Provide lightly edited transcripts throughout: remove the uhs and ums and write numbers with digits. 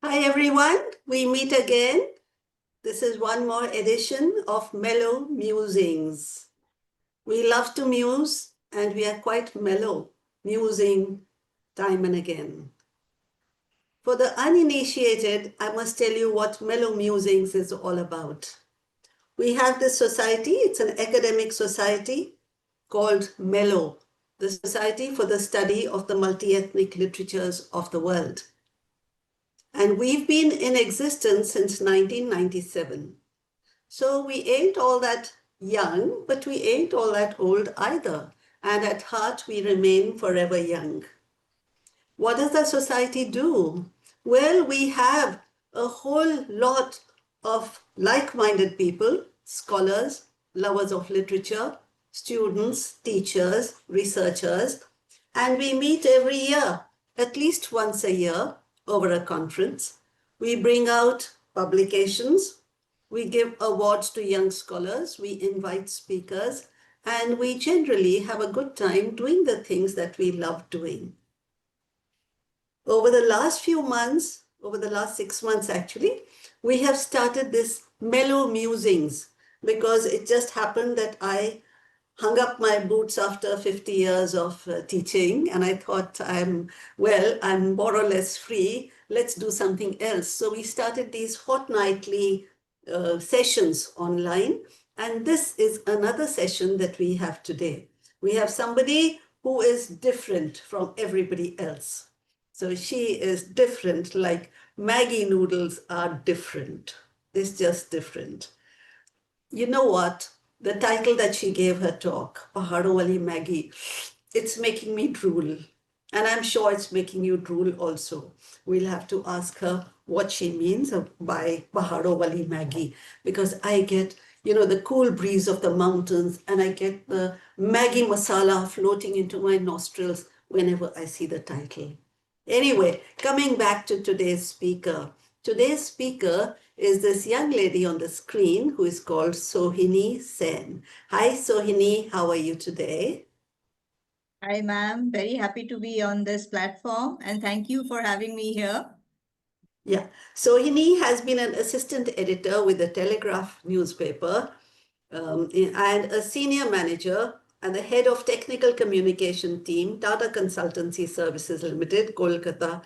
Hi everyone, we meet again. This is one more edition of Mellow Musings. We love to muse and we are quite mellow, musing time and again. For the uninitiated, I must tell you what Mellow Musings is all about. We have this society, it's an academic society called Mellow, the Society for the Study of the Multi-Ethnic Literatures of the World. And we've been in existence since 1997. So we ain't all that young, but we ain't all that old either. And at heart, we remain forever young. What does the society do? Well, we have a whole lot of like-minded people, scholars, lovers of literature, students, teachers, researchers, and we meet every year, at least once a year, over a conference. We bring out publications, we give awards to young scholars, we invite speakers, and we generally have a good time doing the things that we love doing. Over the last few months, over the last 6 months actually, we have started this Mellow Musings because it just happened that I hung up my boots after 50 years of teaching, and I thought I'm more or less free. Let's do something else. So we started these fortnightly sessions online, and this is another session that we have today. We have somebody who is different from everybody else. So she is different, like Maggi noodles are different. It's just different. You know what? The title that she gave her talk, Pahadon wali Maggi, it's making me drool. And I'm sure it's making you drool also. We'll have to ask her what she means by Pahadon wali Maggi, because I get, the cool breeze of the mountains and I get the Maggi masala floating into my nostrils whenever I see the title. Anyway, coming back to today's speaker. Today's speaker is this young lady on the screen who is called Sohini Sen. Hi, Sohini. How are you today? Hi, ma'am. Very happy to be on this platform and thank you for having me here. Yeah. Sohini has been an assistant editor with the Telegraph newspaper and a senior manager and the head of technical communication team, Tata Consultancy Services Limited, Kolkata.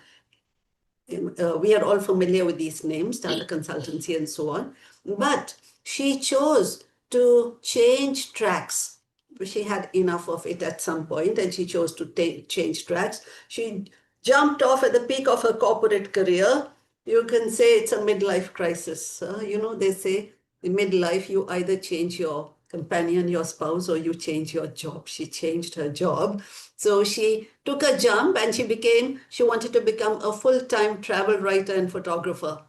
We are all familiar with these names, Tata Consultancy and so on. But she chose to change tracks. She had enough of it at some point and she chose to change tracks. She jumped off at the peak of her corporate career. You can say it's a midlife crisis. They say in midlife, you either change your companion, your spouse, or you change your job. She changed her job. So she took a jump and she wanted to become a full-time travel writer and photographer.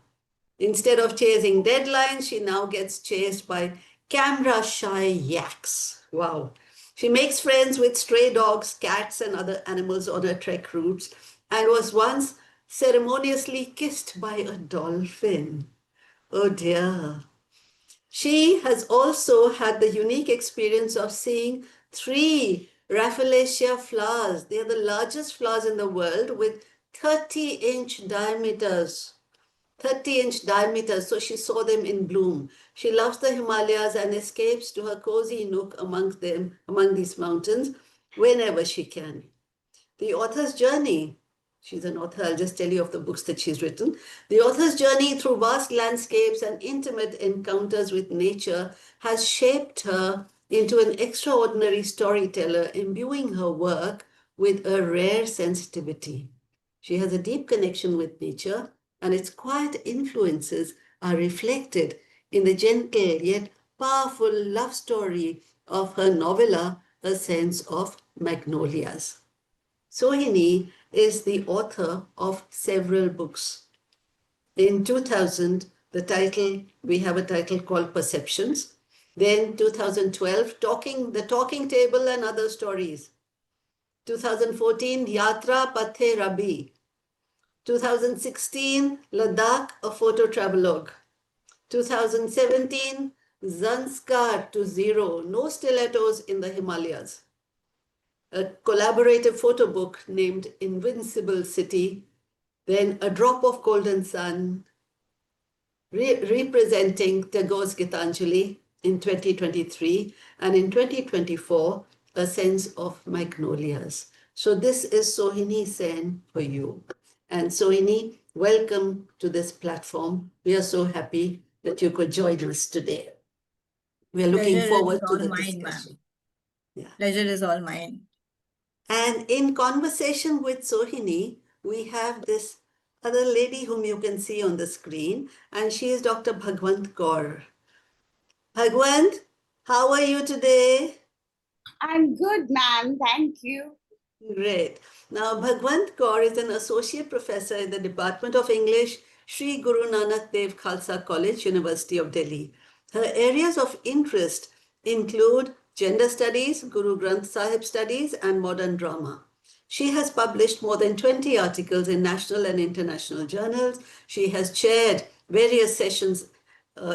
Instead of chasing deadlines, she now gets chased by camera-shy yaks. Wow. She makes friends with stray dogs, cats, and other animals on her trek routes and was once ceremoniously kissed by a dolphin. Oh dear. She has also had the unique experience of seeing 3 Rafflesia flowers. They are the largest flowers in the world with 30-inch diameters. 30-inch diameters, so she saw them in bloom. She loves the Himalayas and escapes to her cozy nook among these mountains whenever she can. The author's journey. She's an author. I'll just tell you of the books that she's written. The author's journey through vast landscapes and intimate encounters with nature has shaped her into an extraordinary storyteller, imbuing her work with a rare sensitivity. She has a deep connection with nature, and its quiet influences are reflected in the gentle yet powerful love story of her novella, A Sense of Magnolias. Sohini is the author of several books. In 2000, we have a title called Perceptions. Then 2012, The Talking Table and Other Stories. 2014, Yatra Pathe Rabi. 2016, Ladakh, a photo travelogue. 2017, Zanskar to Zero, no stilettos in the Himalayas. A collaborative photo book named Invincible City, then A Drop of Golden Sun, representing Tagore's Gitanjali in 2023, and in 2024, A Sense of Magnolias. So this is Sohini Sen for you. And Sohini, welcome to this platform. We are so happy that you could join us today. We are looking Pleasure is forward to all the mine, discussion. ma'am. Yeah. Pleasure is all mine. And in conversation with Sohini, we have this other lady whom you can see on the screen, and she is Dr. Bhagwant Kaur. Bhagwant, how are you today? I'm good, ma'am. Thank you. Great. Now, Bhagwant Kaur is an associate professor in the Department of English, Sri Guru Nanak Dev Khalsa College, University of Delhi. Her areas of interest include gender studies, Guru Granth Sahib studies, and modern drama. She has published more than 20 articles in national and international journals. She has chaired various sessions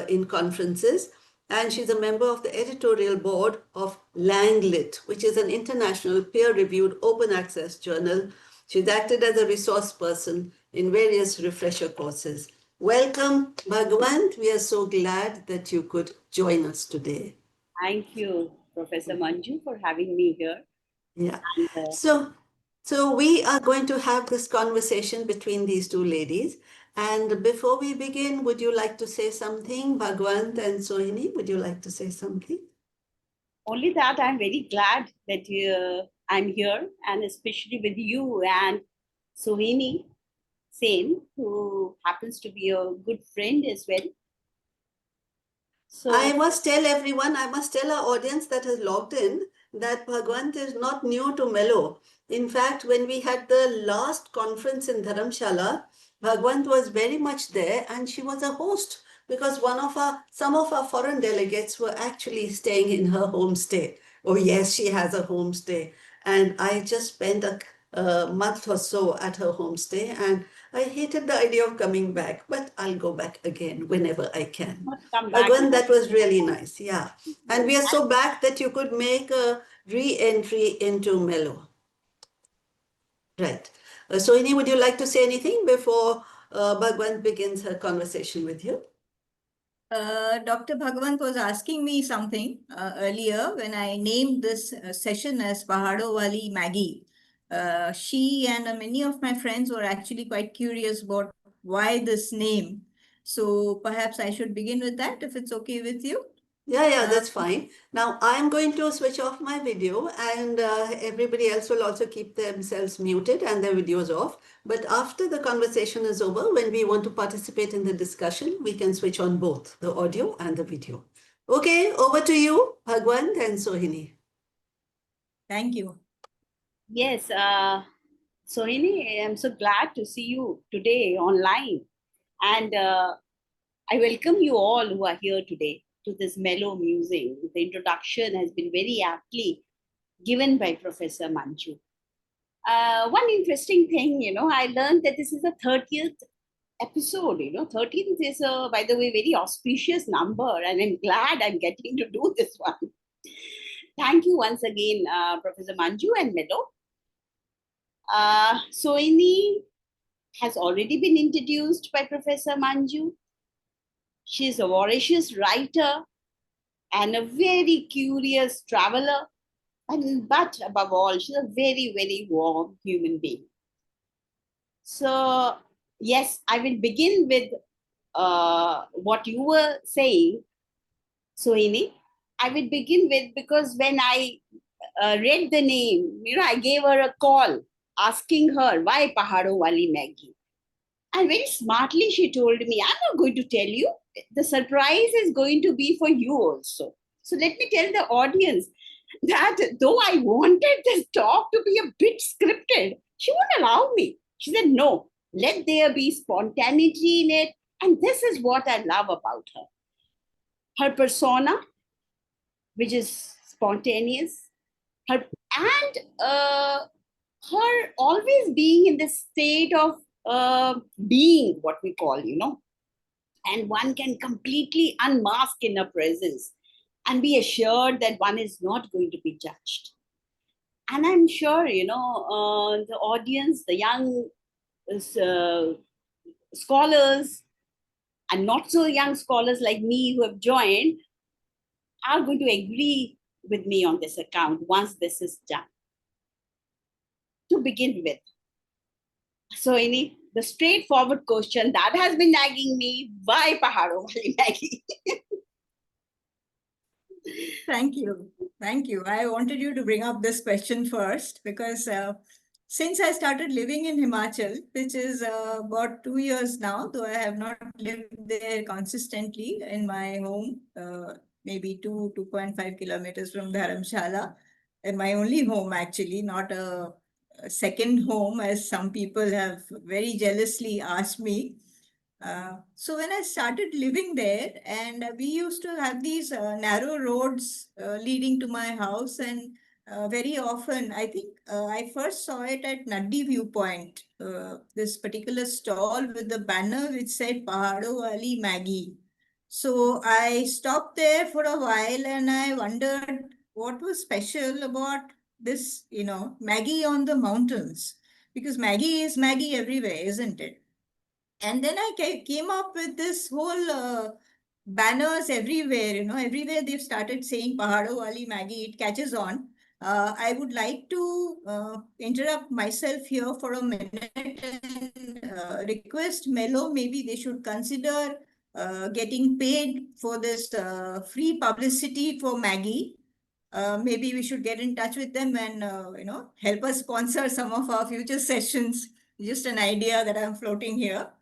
in conferences, and she's a member of the editorial board of Langlit, which is an international peer-reviewed open access journal. She's acted as a resource person in various refresher courses. Welcome, Bhagwant. We are so glad that you could join us today. Thank you, Professor Manju, for having me here. Yeah. And, So we are going to have this conversation between these two ladies. And before we begin, would you like to say something? Bhagwant and Sohini, would you like to say something? only that I'm very glad that I'm here, and especially with you and Sohini Sen, who happens to be a good friend as well. So I must tell everyone, I must tell our audience that has logged in that Bhagwant is not new to Mellow. In fact, when we had the last conference in Dharamshala, Bhagwant was very much there and she was a host because some of our foreign delegates were actually staying in her homestay. Oh yes, she has a homestay. And I just spent a month or so at her homestay and I hated the idea of coming back, but I'll go back again whenever I can. must come back. Bhagwan, that was really nice. Yeah. And we are so back that you could make a re-entry into Mellow. Right. Sohini, would you like to say anything before Bhagwan begins her conversation with you? Dr. Bhagwant was asking me something earlier when I named this session as Pahadon Wali Maggi. She and many of my friends were actually quite curious about why this name. So perhaps I should begin with that if it's okay with you. Yeah, that's fine. Now I'm going to switch off my video and everybody else will also keep themselves muted and their videos off. But after the conversation is over, when we want to participate in the discussion, we can switch on both the audio and the video. Okay, over to you, Bhagwant and Sohini. Thank you. Yes, Sohini, I'm so glad to see you today online. And I welcome you all who are here today to this mellow musing. The introduction has been very aptly given by Professor Manju. One interesting thing, I learned that this is the 30th episode. 13th is, by the way, very auspicious number, and I'm glad I'm getting to do this one. Thank you once again, Professor Manju and Meadow. Sohini has already been introduced by Professor Manju. She's a voracious writer and a very curious traveler, but above all, she's a very, very warm human being. So, yes, I will begin with what you were saying, Sohini. I will begin with, because when I read the name, I gave her a call asking her why Pahadon Wali Maggi. And very smartly she told me, I'm not going to tell you. The surprise is going to be for you also. So let me tell the audience that though I wanted this talk to be a bit scripted, she wouldn't allow me. She said, no, let there be spontaneity in it. And this is what I love about her. Her persona, which is spontaneous, her always being in the state of being, what we call, and one can completely unmask in her presence and be assured that one is not going to be judged. And I'm sure, the audience, the young scholars and not so young scholars like me who have joined are going to agree with me on this account once this is done. To begin with, so the straightforward question that has been nagging me, why Pahadon Wali Maggi? Thank you. Thank you. I wanted you to bring up this question first because since I started living in Himachal, which is about 2 years now, though I have not lived there consistently in my home, maybe 2.5 kilometers from Dharamshala, and my only home actually, not a second home, as some people have very jealously asked me. So when I started living there, and we used to have these narrow roads leading to my house, and very often, I think I first saw it at Naddi Viewpoint, this particular stall with the banner which said Pahado Wali Maggi. So I stopped there for a while and I wondered what was special about this, Maggi on the mountains. Because Maggi is Maggi everywhere, isn't it? And then I came up with this whole banners everywhere, everywhere they've started saying Pahado Wali Maggi, it catches on. I would like to interrupt myself here for a minute and request Mello, maybe they should consider getting paid for this free publicity for Maggi. Maybe we should get in touch with them and help us sponsor some of our future sessions. Just an idea that I'm floating here.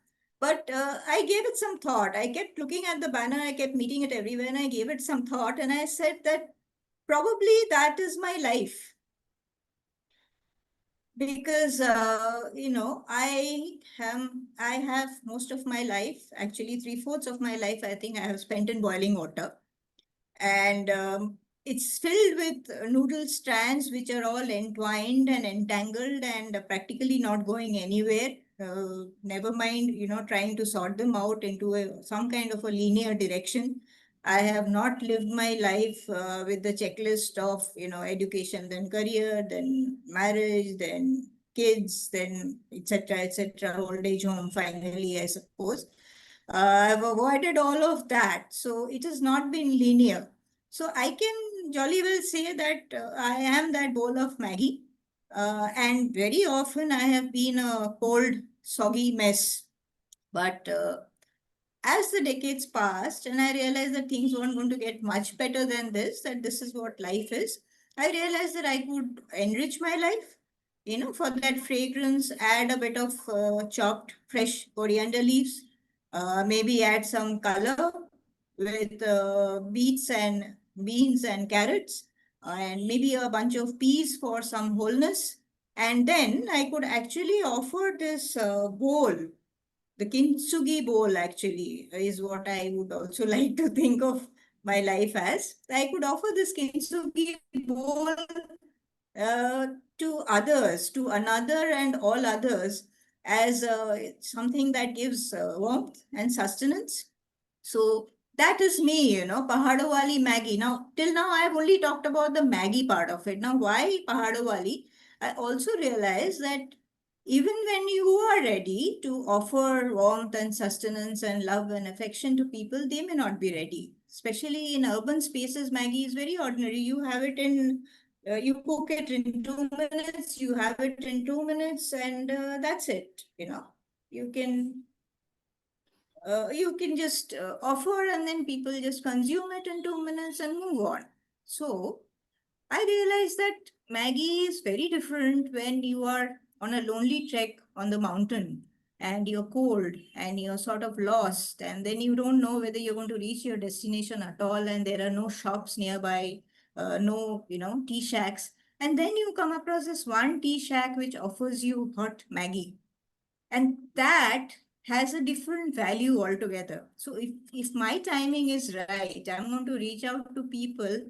But I gave it some thought. I kept looking at the banner, I kept meeting it everywhere, and I gave it some thought. And I said that probably that is my life. Because, I have most of my life, actually 3/4 of my life, I think I have spent in boiling water. And it's filled with noodle strands which are all entwined and entangled and practically not going anywhere. Never mind, trying to sort them out into some kind of a linear direction. I have not lived my life with the checklist of, education, then career, then marriage, then kids, then etc., etc., old age home, finally, I suppose. I've avoided all of that. So it has not been linear. So I can jolly well say that I am that bowl of Maggie. And very often I have been a cold, soggy mess. But as the decades passed and I realized that things weren't going to get much better than this, that this is what life is, I realized that I could enrich my life. For that fragrance, add a bit of chopped fresh coriander leaves, maybe add some color with beets and beans and carrots, and maybe a bunch of peas for some wholeness. And then I could actually offer this bowl, the kintsugi bowl actually is what I would also like to think of my life as. I could offer this kintsugi bowl uh, to others, to another and all others, as something that gives warmth and sustenance. So that is me, Pahado Wali Maggi. Now, till now, I've only talked about the Maggi part of it. Now, why Pahado Wali? I also realize that even when you are ready to offer warmth and sustenance and love and affection to people, they may not be ready. Especially in urban spaces, Maggi is very ordinary. You have it you cook it in 2 minutes, you have it in 2 minutes, and that's it. You can you can just offer and then people just consume it in 2 minutes and move on. So I realized that Maggie is very different when you are on a lonely trek on the mountain and you're cold and you're sort of lost and then you don't know whether you're going to reach your destination at all and there are no shops nearby, no, tea shacks. And then you come across this one tea shack which offers you hot Maggie, and that has a different value altogether. So if my timing is right, I'm going to reach out to people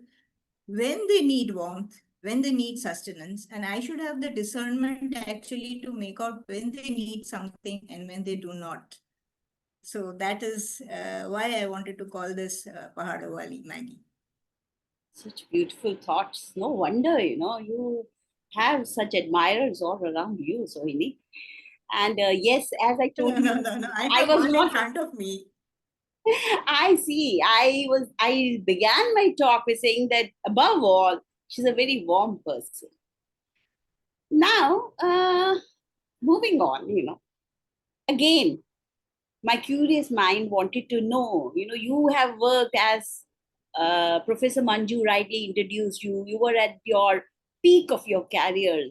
when they need warmth, when they need sustenance, and I should have the discernment actually to make out when they need something and when they do not. So that is why I wanted to call this Pahado Wali Maggie. Such beautiful thoughts. No wonder, you have such admirers all around you, Sohini. And yes, as I No, told no, you, no, no. I I have was one in not. front of me. I see. I began my talk with saying that above all, she's a very warm person. Now, moving on, again, my curious mind wanted to know, you have worked as Professor Manju rightly introduced you. You were at your peak of your career,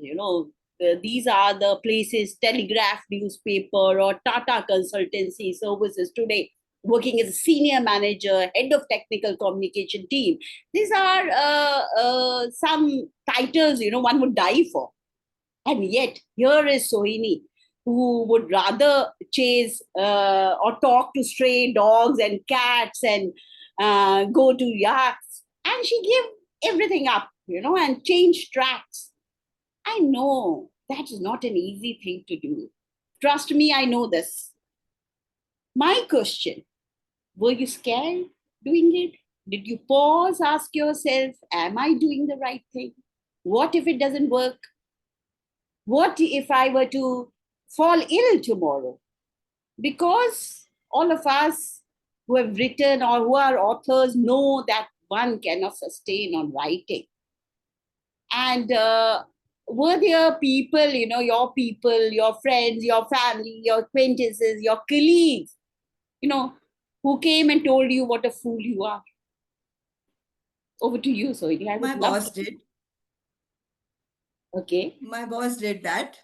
these are the places, Telegraph newspaper or Tata Consultancy Services today, working as a senior manager, head of technical communication team. These are some titles, one would die for. And yet, here is Sohini, who would rather chase or talk to stray dogs and cats and go to yachts. And she gave everything up, and changed tracks. I know that is not an easy thing to do. Trust me, I know this. My question, were you scared doing it? Did you pause, ask yourself, am I doing the right thing? What if it doesn't work? What if I were to fall ill tomorrow? Because all of us who have written or who are authors know that one cannot sustain on writing. And were there people, your friends, your family, your acquaintances, your colleagues, who came and told you what a fool you are? Over to you, Sohini. I My would love boss to. did. Okay. My boss did that.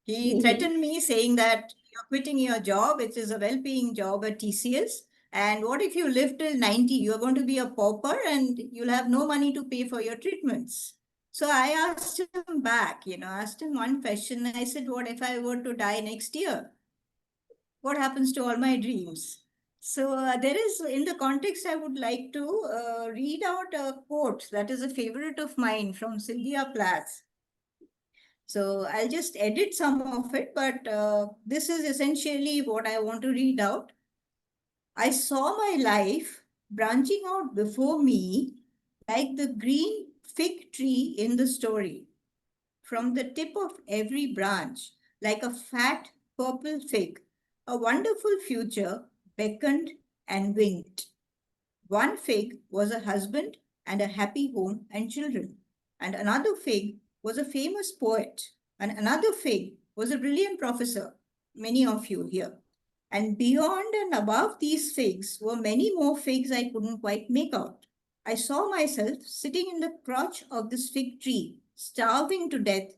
He threatened me saying that you're quitting your job, which is a well-paying job at TCS. And what if you live till 90? You're going to be a pauper and you'll have no money to pay for your treatments. So I asked him back, asked him one question. I said, what if I were to die next year? What happens to all my dreams? So there is, in the context, I would like to read out a quote that is a favorite of mine from Sylvia Plath. So I'll just edit some of it, but this is essentially what I want to read out. I saw my life branching out before me like the green fig tree in the story. From the tip of every branch, like a fat purple fig, a wonderful future beckoned and winked. One fig was a husband and a happy home and children, and another fig was a famous poet, and another fig was a brilliant professor, many of you here. And beyond and above these figs were many more figs I couldn't quite make out. I saw myself sitting in the crotch of this fig tree, starving to death,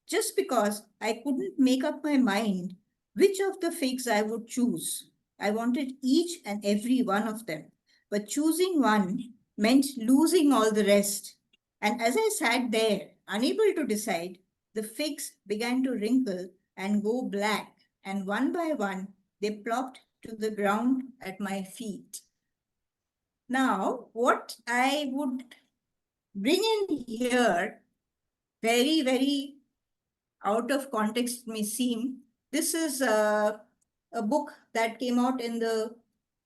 just because I couldn't make up my mind which of the figs I would choose. I wanted each and every one of them, but choosing one meant losing all the rest. And as I sat there, unable to decide, the figs began to wrinkle and go black, and one by one they plopped to the ground at my feet. Now, what I would bring in here, very, very out of context may seem, this is a book that came out in the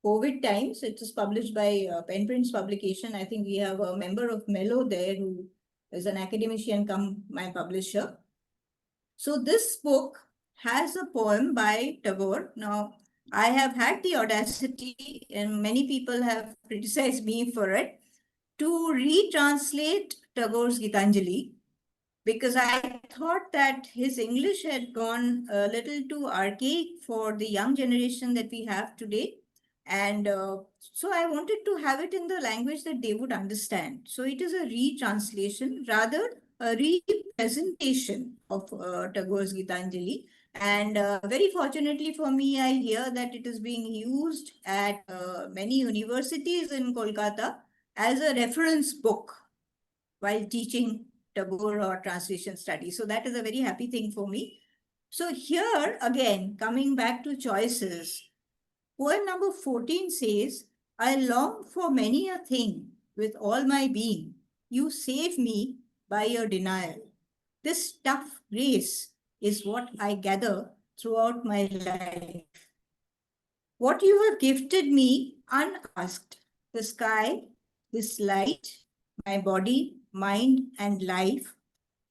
COVID times. It is published by Pen Prints Publication. I think we have a member of Mellow there who is an academician come my publisher. So this book has a poem by Tagore. Now, I have had the audacity, and many people have criticized me for it, to retranslate Tagore's Gitanjali, because I thought that his English had gone a little too archaic for the young generation that we have today. And so I wanted to have it in the language that they would understand. So it is a retranslation, rather a representation of Tagore's Gitanjali. And very fortunately for me, I hear that it is being used at many universities in Kolkata as a reference book while teaching Tagore or translation studies. So that is a very happy thing for me. So here again, coming back to choices, poem number 14 says, I long for many a thing with all my being. You save me by your denial. This tough grace is what I gather throughout my life. What you have gifted me unasked, the sky, this light, my body, mind, and life.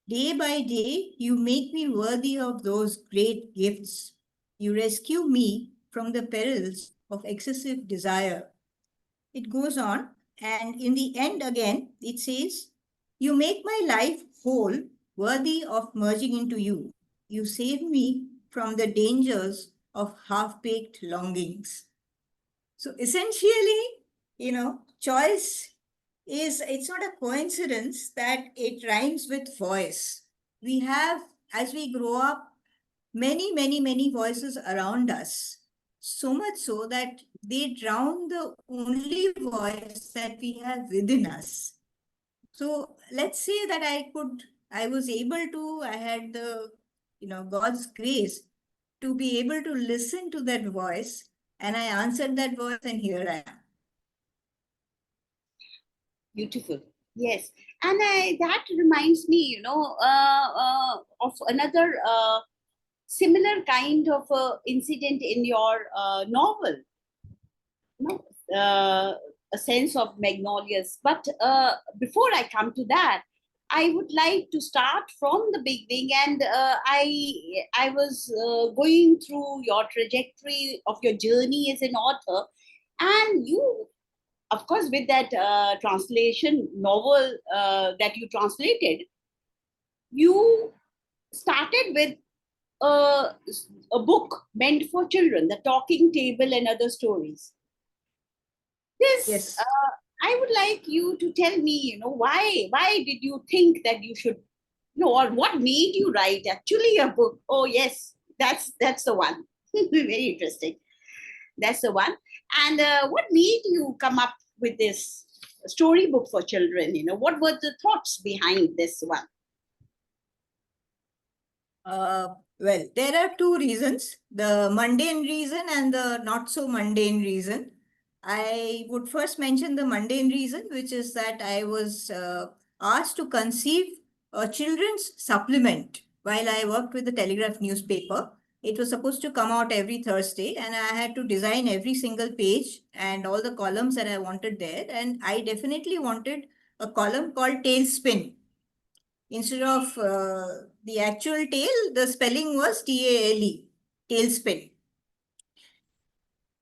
Day by day, you make me worthy of those great gifts. You rescue me from the perils of excessive desire. It goes on, and in the end, again, it says, you make my life whole, worthy of merging into you. You save me from the dangers of half baked longings. So essentially, choice it's not a coincidence that it rhymes with voice. We have, as we grow up, many, many, many voices around us. So much so that they drown the only voice that we have within us. So let's say that I had the, God's grace to be able to listen to that voice, and I answered that voice, and here I am. Beautiful. Yes. And that reminds me, of another similar kind of incident in your novel. No, a sense of magnolias. But before I come to that, I would like to start from the beginning. And I was going through your trajectory of your journey as an author, and you, of course, with that translation novel that you translated, you started with a, a book meant for children, The Talking Table and Other Stories. This, Yes. I would like you to tell me, why did you think that you should, or what made you write actually a book? Oh, yes, that's the one. Very interesting. That's the one. And what made you come up with this storybook for children? What were the thoughts behind this one? Well, there are two reasons, the mundane reason and the not so mundane reason. I would first mention the mundane reason, which is that I was asked to conceive a children's supplement while I worked with the Telegraph newspaper. It was supposed to come out every Thursday, and I had to design every single page and all the columns that I wanted there. And I definitely wanted a column called Tailspin. Instead of the actual tail, the spelling was T-A-L-E, tailspin.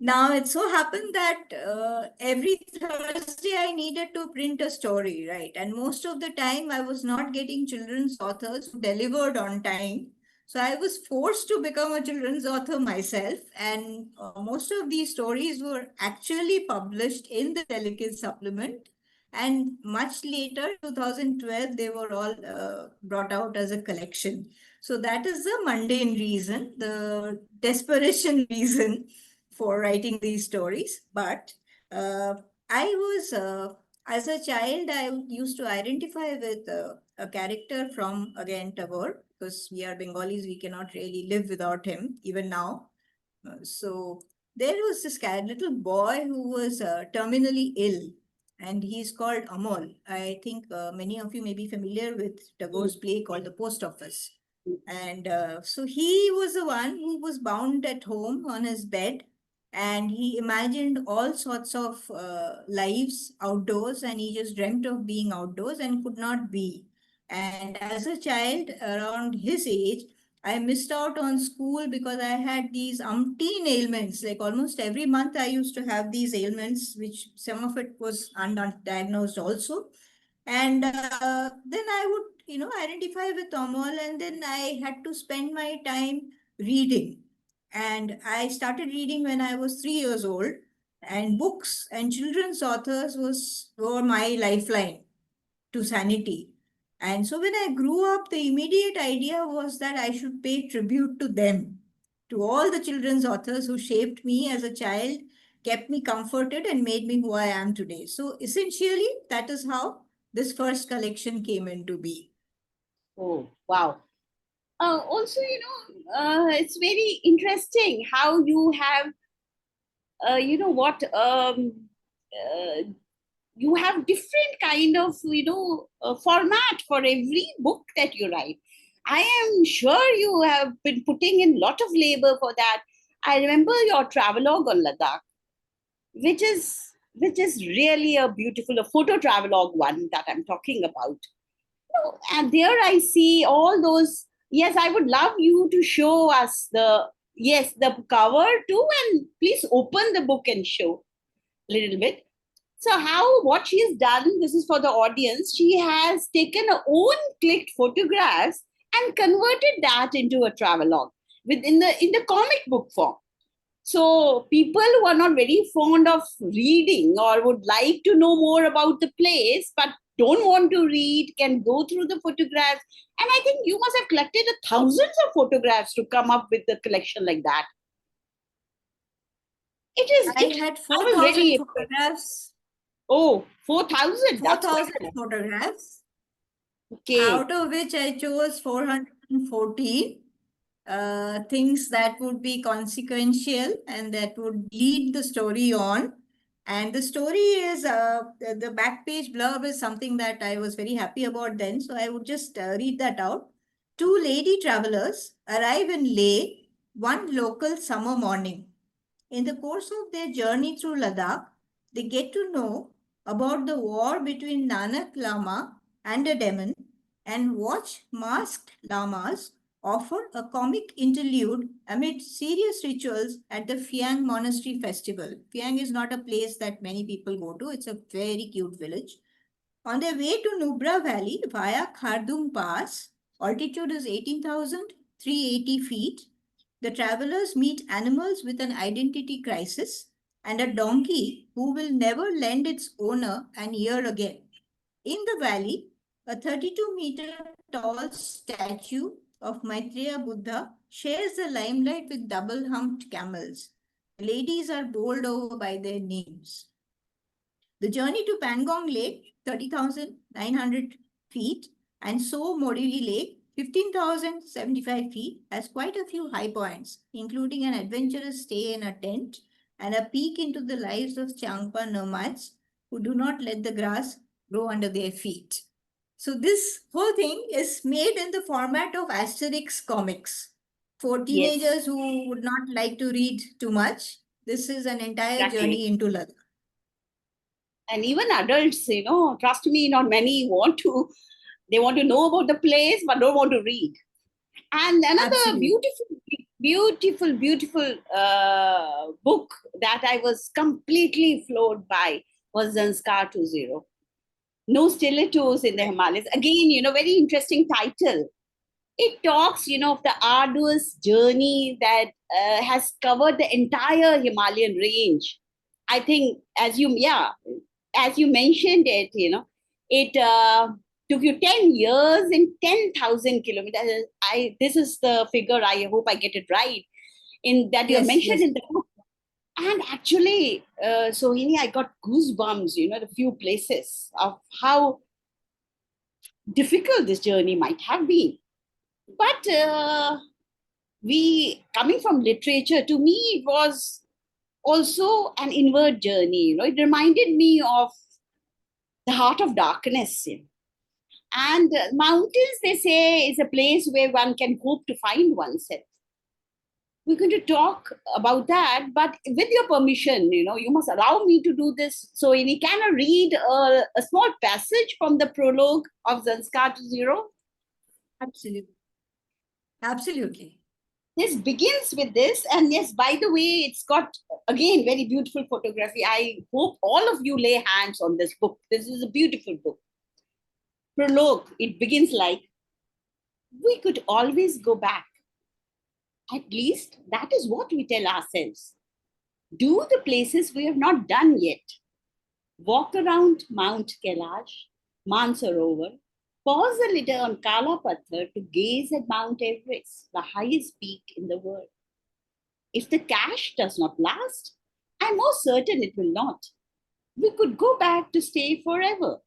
Now, it so happened that every Thursday I needed to print a story, right? And most of the time I was not getting children's authors who delivered on time. So I was forced to become a children's author myself. And most of these stories were actually published in the Delicate Supplement. And much later, 2012, they were all brought out as a collection. So that is the mundane reason, the desperation reason for writing these stories. But I was, as a child, I used to identify with a character from, again, Tagore, because we are Bengalis, we cannot really live without him, even now. So there was this little boy who was terminally ill, and he's called Amol. I think many of you may be familiar with Tagore's play called The Post Office. And so he was the one who was bound at home on his bed, and he imagined all sorts of lives outdoors, and he just dreamt of being outdoors and could not be. And as a child around his age, I missed out on school because I had these umpteen ailments. Like almost every month, I used to have these ailments, which some of it was undiagnosed also. And then I would, identify with Amol, and then I had to spend my time reading. And I started reading when I was 3 years old, and books and children's authors were my lifeline to sanity. And so when I grew up, the immediate idea was that I should pay tribute to them, to all the children's authors who shaped me as a child, kept me comforted, and made me who I am today. So essentially, that is how this first collection came into being. Oh, wow. Also, it's very interesting how you have, you have different kind of, format for every book that you write. I am sure you have been putting in a lot of labor for that. I remember your travelogue on Ladakh, which is really a beautiful, a photo travelogue one that I'm talking about. And there I see all those. Yes, I would love you to show us the yes, the cover too, and please open the book and show a little bit. So what she has done, this is for the audience, she has taken her own clicked photographs and converted that into a travelogue in the comic book form. So people who are not very fond of reading or would like to know more about the place but don't want to read can go through the photographs. And I think you must have collected thousands of photographs to come up with a collection like that. I had I was 4,000 really photographs. Oh, 4,000. That's 4,000 quite photographs, okay. out of which I chose 414 things that would be consequential and that would lead the story on. And the story is, the back page blurb is something that I was very happy about then. So I would just read that out. Two lady travelers arrive in Leh one local summer morning. In the course of their journey through Ladakh, they get to know about the war between Nanak Lama and a demon and watch masked lamas offer a comic interlude amid serious rituals at the Phiang Monastery Festival. Phiang is not a place that many people go to, it's a very cute village. On their way to Nubra Valley via Khardung Pass, altitude is 18,380 feet, the travelers meet animals with an identity crisis and a donkey who will never lend its owner an ear again. In the valley, a 32-meter tall statue of Maitreya Buddha shares the limelight with double-humped camels. The ladies are bowled over by their names. The journey to Pangong Lake, 30,900 feet, and So Moriri Lake, 15,075 feet, has quite a few high points, including an adventurous stay in a tent and a peek into the lives of Changpa nomads who do not let the grass grow under their feet. So this whole thing is made in the format of Asterix comics. For teenagers who would not like to read too much, this is an entire Exactly. journey into Ladakh. And even adults, trust me, not many they want to know about the place, but don't want to read. And another Absolutely. beautiful book that I was completely floored by was Zanskar 20. No Stilettos in the Himalayas. Again, very interesting title. It talks, of the arduous journey that has covered the entire Himalayan range. I think, as you mentioned it, it took you 10 years and 10,000 kilometers. This is the figure. I hope I get it right. In that you have mentioned in the book. And actually, Sohini, I got goosebumps, the few places of how difficult this journey might have been. But coming from literature, to me, it was also an inward journey. It reminded me of the heart of darkness. And mountains, they say, is a place where one can hope to find oneself. We're going to talk about that, but with your permission, you must allow me to do this. So, can I read a small passage from the prologue of Zanskar 20? Absolutely. Absolutely. This begins with this, and yes, by the way, it's got, again, very beautiful photography. I hope all of you lay hands on this book. This is a beautiful book. Prologue, it begins like, we could always go back. At least that is what we tell ourselves. Do the places we have not done yet. Walk around Mount Kailash, Mansarovar, pause a little on Kala Pathar to gaze at Mount Everest, the highest peak in the world. If the cash does not last, I'm most certain it will not. We could go back to stay forever.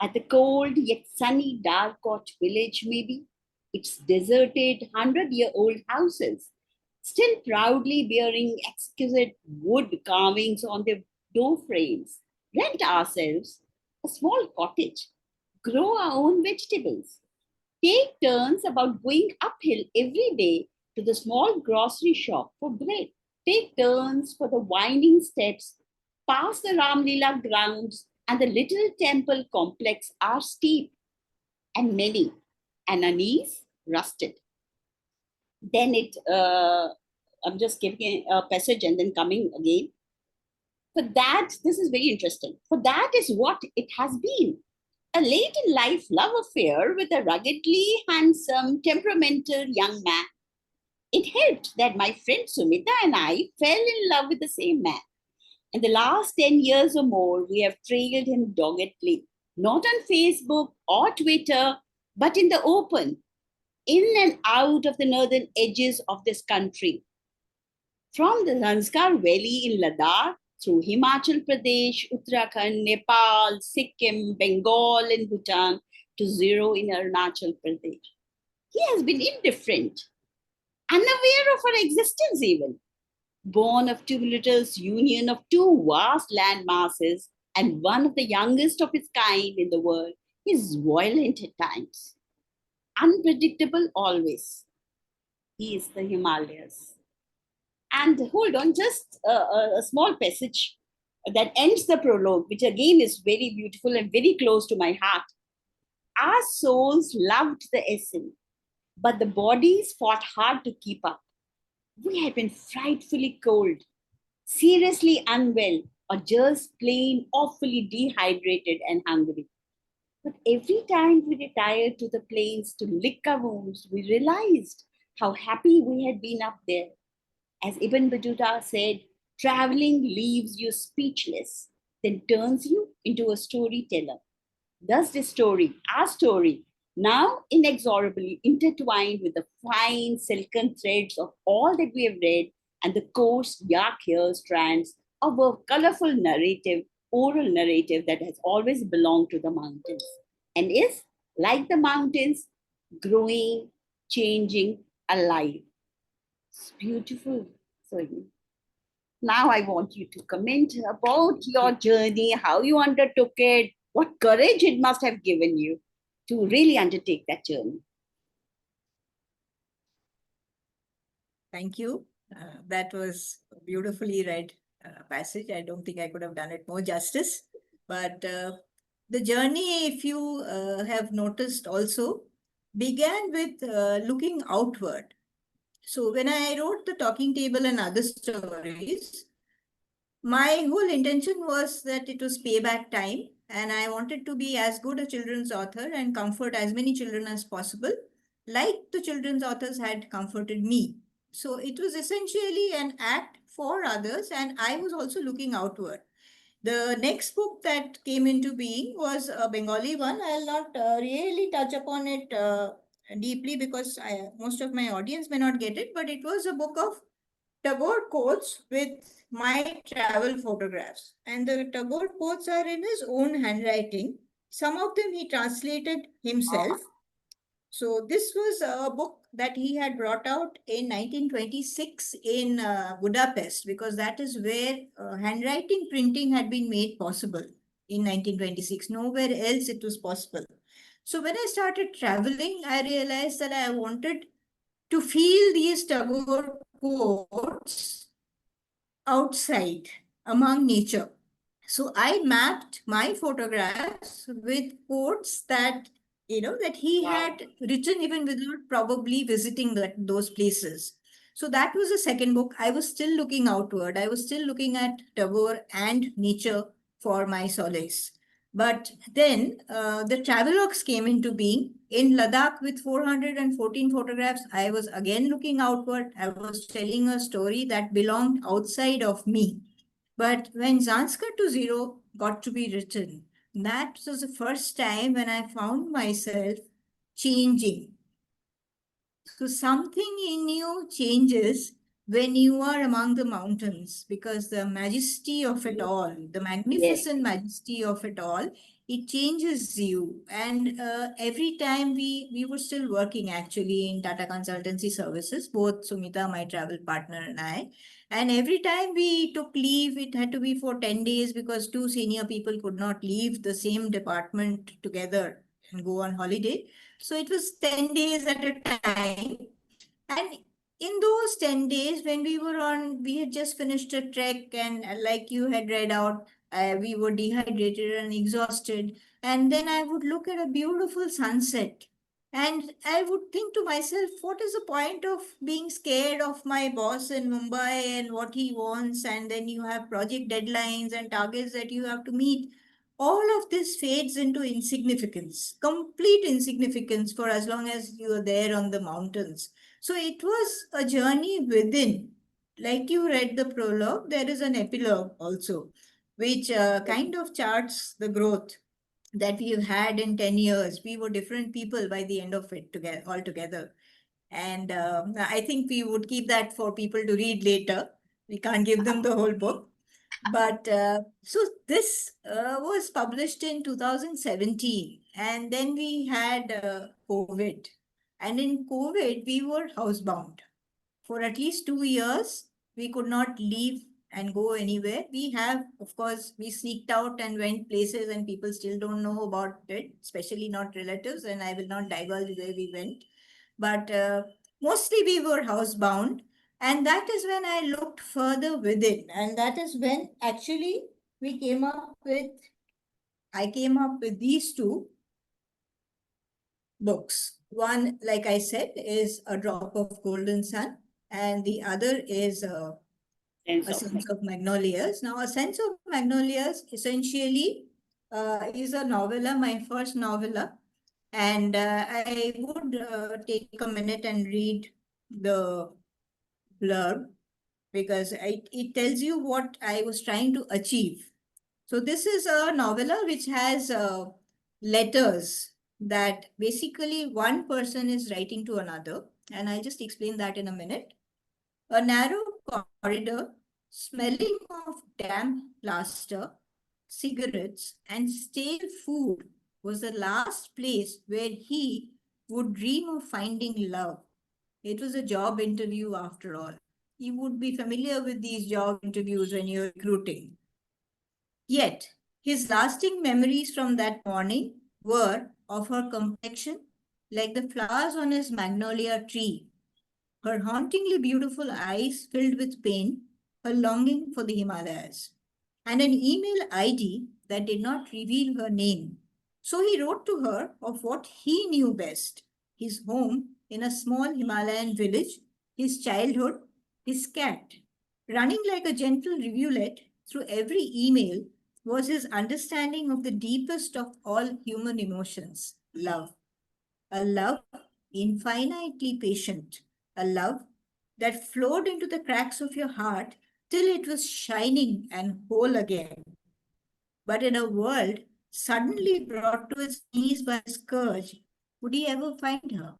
At the cold yet sunny Darkot village, maybe, its deserted 100-year-old houses, still proudly bearing exquisite wood carvings on their door frames, rent ourselves a small cottage, grow our own vegetables, take turns about going uphill every day to the small grocery shop for bread, take turns for the winding steps past the Ramlila grounds and the little temple complex are steep and many, and our knees rusted. Then it I'm just giving a passage and then coming again. For that, this is very interesting. For that is what it has been. A late in life love affair with a ruggedly handsome, temperamental young man. It helped that my friend Sumita and I fell in love with the same man. In the last 10 years or more, we have trailed him doggedly, not on Facebook or Twitter, but in the open, in and out of the northern edges of this country. From the Zanskar Valley in Ladakh, through Himachal Pradesh, Uttarakhand, Nepal, Sikkim, Bengal, and Bhutan, to zero in Arunachal Pradesh. He has been indifferent, unaware of our existence even. Born of Tumultuous union of two vast land masses and one of the youngest of its kind in the world, he is violent at times, unpredictable always. He is the Himalayas. And hold on, just a small passage that ends the prologue, which again is very beautiful and very close to my heart. Our souls loved the essence, but the bodies fought hard to keep up. We had been frightfully cold, seriously unwell, or just plain awfully dehydrated and hungry. But every time we retired to the plains to lick our wounds, we realized how happy we had been up there. As Ibn Battuta said, traveling leaves you speechless, then turns you into a storyteller. Thus, this story, our story, now inexorably intertwined with the fine silken threads of all that we have read and the coarse yak hair strands of a colorful narrative, oral narrative that has always belonged to the mountains and is, like the mountains, growing, changing, alive. It's beautiful. So now I want you to comment about your journey, how you undertook it, what courage it must have given you to really undertake that journey. Thank you. That was a beautifully read passage. I don't think I could have done it more justice. But the journey, if you have noticed also, began with looking outward. So when I wrote The Talking Table and Other Stories, my whole intention was that it was payback time, and I wanted to be as good a children's author and comfort as many children as possible, like the children's authors had comforted me. So it was essentially an act for others, and I was also looking outward. The next book that came into being was a Bengali one. I'll not really touch upon it deeply because most of my audience may not get it, but it was a book of Tagore quotes with my travel photographs. And the Tagore quotes are in his own handwriting. Some of them he translated himself. So this was a book that he had brought out in 1926 in Budapest, because that is where handwriting printing had been made possible in 1926. Nowhere else it was possible. So when I started traveling, I realized that I wanted to feel these Tagore quotes outside among nature. So I mapped my photographs with quotes that that he had written even without probably visiting those places. So that was the second book. I was still looking outward. I was still looking at Tagore and nature for my solace. But then the travelogues came into being. In Ladakh with 414 photographs, I was again looking outward. I was telling a story that belonged outside of me. But when Zanskar to Zero got to be written, that was the first time when I found myself changing. So something in you changes when you are among the mountains, because the majesty of it all, the Yes. magnificent majesty of it all, it changes you. And every time we were still working actually in Tata Consultancy Services, both Sumita, my travel partner, and I. And every time we took leave, it had to be for 10 days because two senior people could not leave the same department together and go on holiday. So it was 10 days at a time. And in those 10 days, when we had just finished a trek, and like you had read out, we were dehydrated and exhausted. And then I would look at a beautiful sunset. And I would think to myself, what is the point of being scared of my boss in Mumbai and what he wants? And then you have project deadlines and targets that you have to meet. All of this fades into insignificance, complete insignificance for as long as you are there on the mountains. So it was a journey within. Like you read the prologue, there is an epilogue also, which kind of charts the growth that we've had in 10 years. We were different people by the end of it together altogether. And I think we would keep that for people to read later. We can't give them the whole book. But so this was published in 2017. And then we had COVID. And in COVID, we were housebound for at least 2 years. We could not leave and go anywhere. We have, of course, we sneaked out and went places, and people still don't know about it, especially not relatives. And I will not divulge where we went. But mostly we were housebound. And that is when I looked further within. And that is when actually we came up with, I came up with these two books. One, like I said, is A Drop of Golden Sun, and the other is Sense A of Sense of Magnolias. Now, A Sense of Magnolias essentially is a novella, my first novella, and I would take a minute and read the blurb because it tells you what I was trying to achieve. So this is a novella which has letters that basically one person is writing to another, and I'll just explain that in a minute. A narrow corridor, smelling of damp plaster, cigarettes, and stale food was the last place where he would dream of finding love. It was a job interview after all. You would be familiar with these job interviews when you're recruiting. Yet, his lasting memories from that morning were of her complexion, like the flowers on his magnolia tree, her hauntingly beautiful eyes filled with pain, her longing for the Himalayas, and an email ID that did not reveal her name. So he wrote to her of what he knew best: his home in a small Himalayan village, his childhood, his cat. Running like a gentle rivulet through every email was his understanding of the deepest of all human emotions: love. A love infinitely patient, a love that flowed into the cracks of your heart till it was shining and whole again. But in a world suddenly brought to its knees by a scourge, would he ever find her?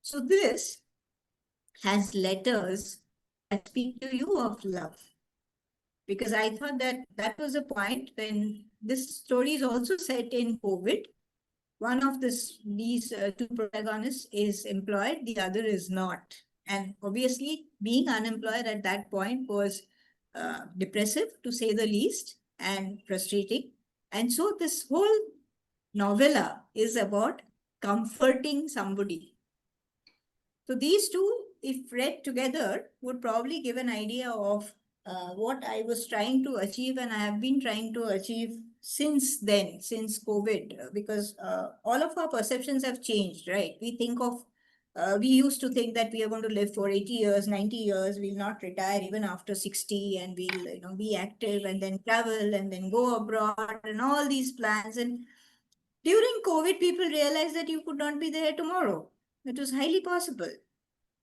So this has letters that speak to you of love. Because I thought that that was a point when this story is also set in COVID. One of these two protagonists is employed, the other is not. And obviously, being unemployed at that point was depressive, to say the least, and frustrating. And so, this whole novella is about comforting somebody. So, these two, if read together, would probably give an idea of what I was trying to achieve, and I have been trying to achieve since then, since COVID, because all of our perceptions have changed, right? We used to think that we are going to live for 80 years, 90 years, we'll not retire even after 60, and we'll be active and then travel and then go abroad and all these plans. And during COVID, people realized that you could not be there tomorrow. It was highly possible.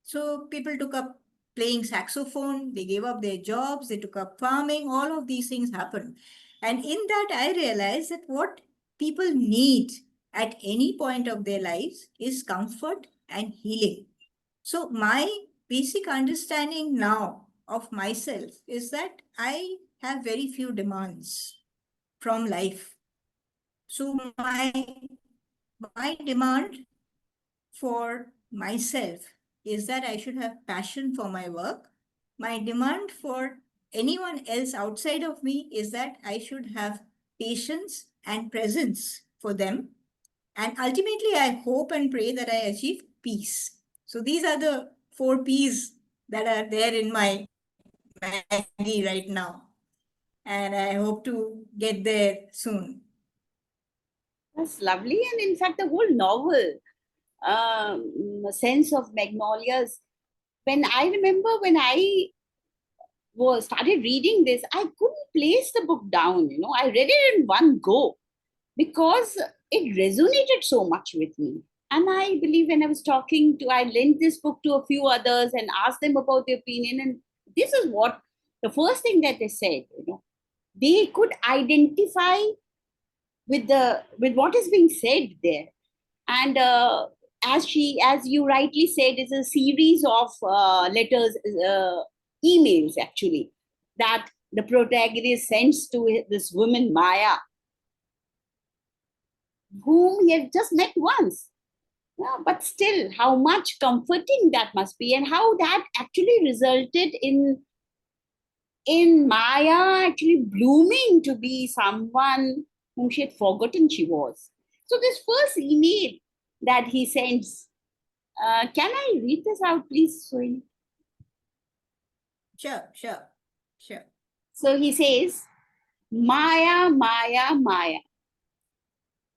So people took up playing saxophone, they gave up their jobs, they took up farming, all of these things happened. And in that, I realized that what people need at any point of their lives is comfort and healing. So my basic understanding now of myself is that I have very few demands from life. So my demand for myself is that I should have passion for my work. My demand for anyone else outside of me is that I should have patience and presence for them. And ultimately, I hope and pray that I achieve peace. So these are the 4 P's that are there in my Maggie right now. And I hope to get there soon. That's lovely. And in fact, the whole novel sense of magnolias. When I started reading this, I couldn't place the book down. I read it in one go because it resonated so much with me. And I believe when I lent this book to a few others and asked them about their opinion. And this is what the first thing that they said, they could identify with what is being said there. And as you rightly said, it's a series of letters, emails actually, that the protagonist sends to this woman Maya, whom he had just met once. Yeah, but still, how much comforting that must be, and how that actually resulted in Maya actually blooming to be someone whom she had forgotten she was. So this first email that he sends, can I read this out, please, Sohini? Sure. So he says, Maya, Maya, Maya.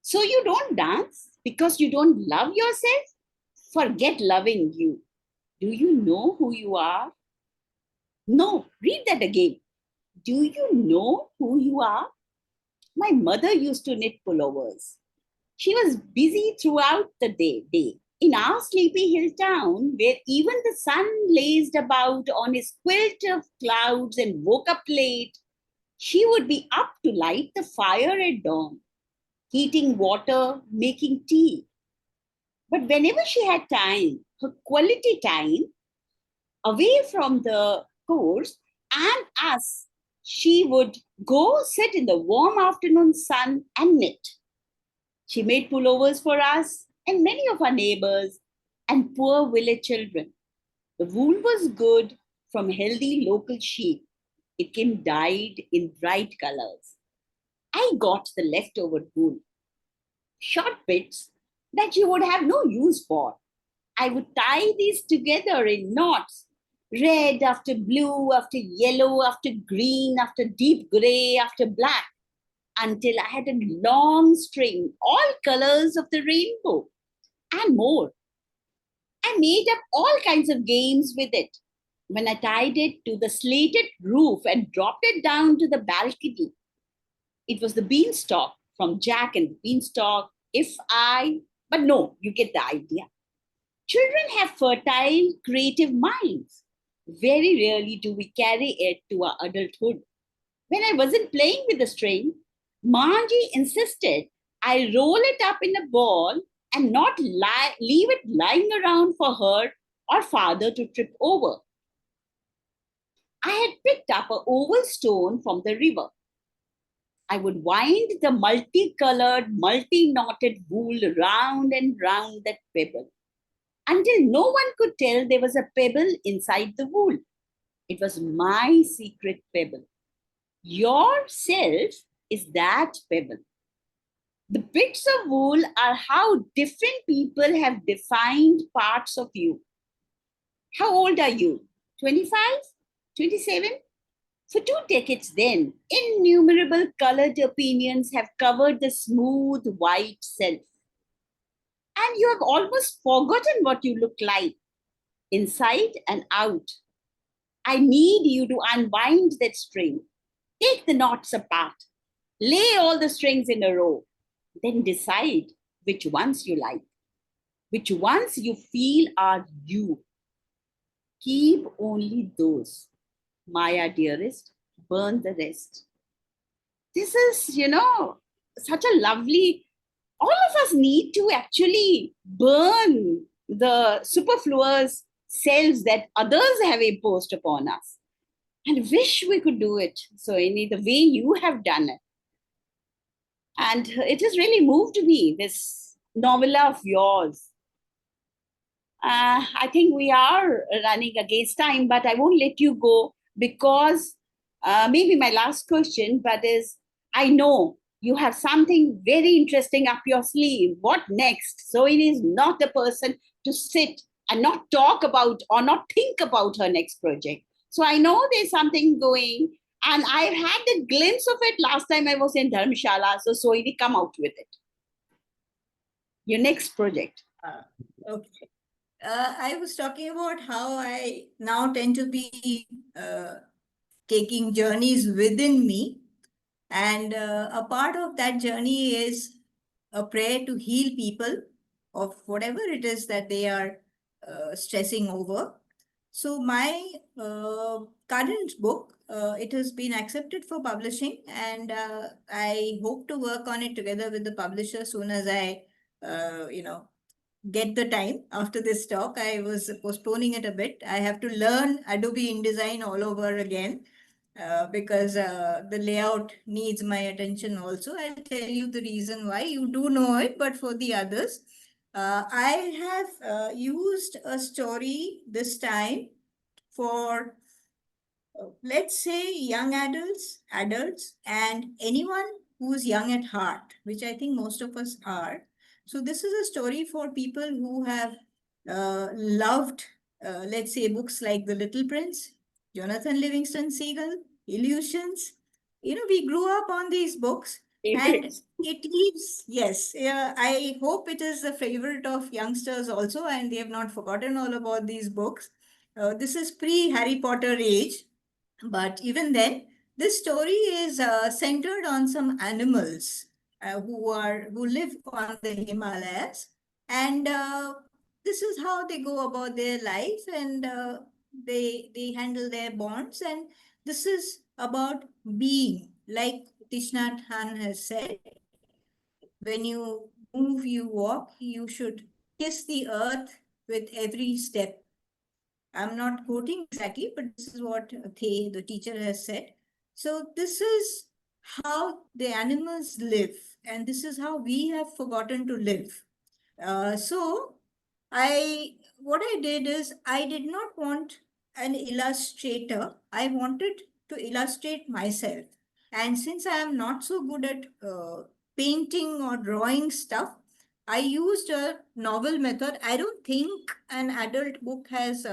So you don't dance because you don't love yourself? Forget loving you. Do you know who you are? No, read that again. Do you know who you are? My mother used to knit pullovers. She was busy throughout the day. In our sleepy hill town, where even the sun lazed about on his quilt of clouds and woke up late, she would be up to light the fire at dawn, heating water, making tea. But whenever she had time, her quality time, away from the course and us, she would go sit in the warm afternoon sun and knit. She made pullovers for us and many of our neighbors and poor village children. The wool was good from healthy local sheep. It came dyed in bright colors. I got the leftover wool, short bits that you would have no use for. I would tie these together in knots, red after blue, after yellow, after green, after deep gray, after black, until I had a long string, all colors of the rainbow and more. I made up all kinds of games with it. When I tied it to the slated roof and dropped it down to the balcony, it was the beanstalk from Jack and the Beanstalk. But no, you get the idea. Children have fertile, creative minds. Very rarely do we carry it to our adulthood. When I wasn't playing with the string, Manji insisted I roll it up in a ball and not leave it lying around for her or father to trip over. I had picked up an oval stone from the river. I would wind the multicolored, multi-knotted wool round and round that pebble until no one could tell there was a pebble inside the wool. It was my secret pebble. Yourself is that pebble. The bits of wool are how different people have defined parts of you. How old are you? 25? 27? For 2 decades then, innumerable colored opinions have covered the smooth white self. And you have almost forgotten what you look like, inside and out. I need you to unwind that string. Take the knots apart. Lay all the strings in a row. Then decide which ones you like, which ones you feel are you. Keep only those. Maya, dearest, burn the rest. This is, such a lovely, all of us need to actually burn the superfluous selves that others have imposed upon us. And wish we could do it, Sohini, the way you have done it. And it has really moved me, this novella of yours. I think we are running against time, but I won't let you go because maybe my last question, but is I know you have something very interesting up your sleeve. What next? So it is not the person to sit and not talk about or not think about her next project. So I know there's something going, and I've had a glimpse of it last time I was in Dharmshala. So Sohini, come out with it. Your next project. Okay. I was talking about how I now tend to be taking journeys within me. And a part of that journey is a prayer to heal people of whatever it is that they are stressing over. So my current book, it has been accepted for publishing, and I hope to work on it together with the publisher soon as I, get the time after this talk. I was postponing it a bit. I have to learn Adobe InDesign all over again because the layout needs my attention also. I'll tell you the reason why. You do know it, but for the others, I have used a story this time for let's say young adults, and anyone who's young at heart, which I think most of us are. So this is a story for people who have loved, let's say, books like The Little Prince, Jonathan Livingston Seagull, Illusions. We grew up on these books, and Favorites. it leaves, yes, I hope it is a favorite of youngsters also, and they have not forgotten all about these books. This is pre-Harry Potter age, but even then, this story is centered on some animals who live on the Himalayas, and this is how they go about their life, and they handle their bonds, and this is about being, like Tishna Khan has said. When you move, you walk, you should kiss the earth with every step. I'm not quoting exactly, but this is what the teacher has said. So this is how the animals live, and this is how we have forgotten to live. So what I did is I did not want an illustrator. I wanted to illustrate myself. And since I am not so good at painting or drawing stuff, I used a novel method. I don't think an adult book has,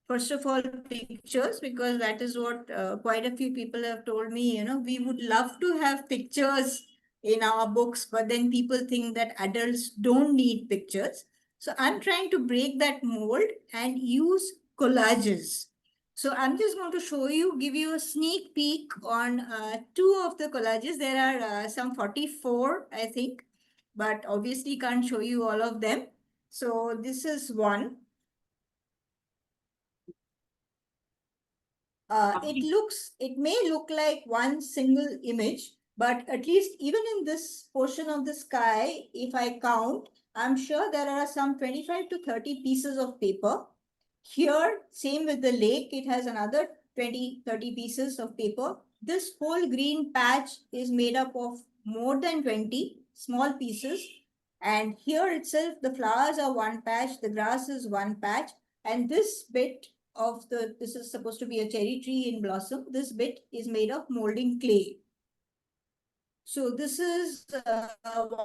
first of all, pictures, because that is what quite a few people have told me. We would love to have pictures in our books, but then people think that adults don't need pictures. So I'm trying to break that mold and use collages. So I'm just going to show you, give you a sneak peek on two of the collages. There are some 44, I think, but obviously can't show you all of them. So this is one. It may look like one single image, but at least even in this portion of the sky, if I count, I'm sure there are some 25 to 30 pieces of paper. Here, same with the lake, it has another 20, 30 pieces of paper. This whole green patch is made up of more than 20 small pieces. And here itself, the flowers are one patch, the grass is one patch, and this bit this is supposed to be a cherry tree in blossom. This bit is made of molding clay. So this is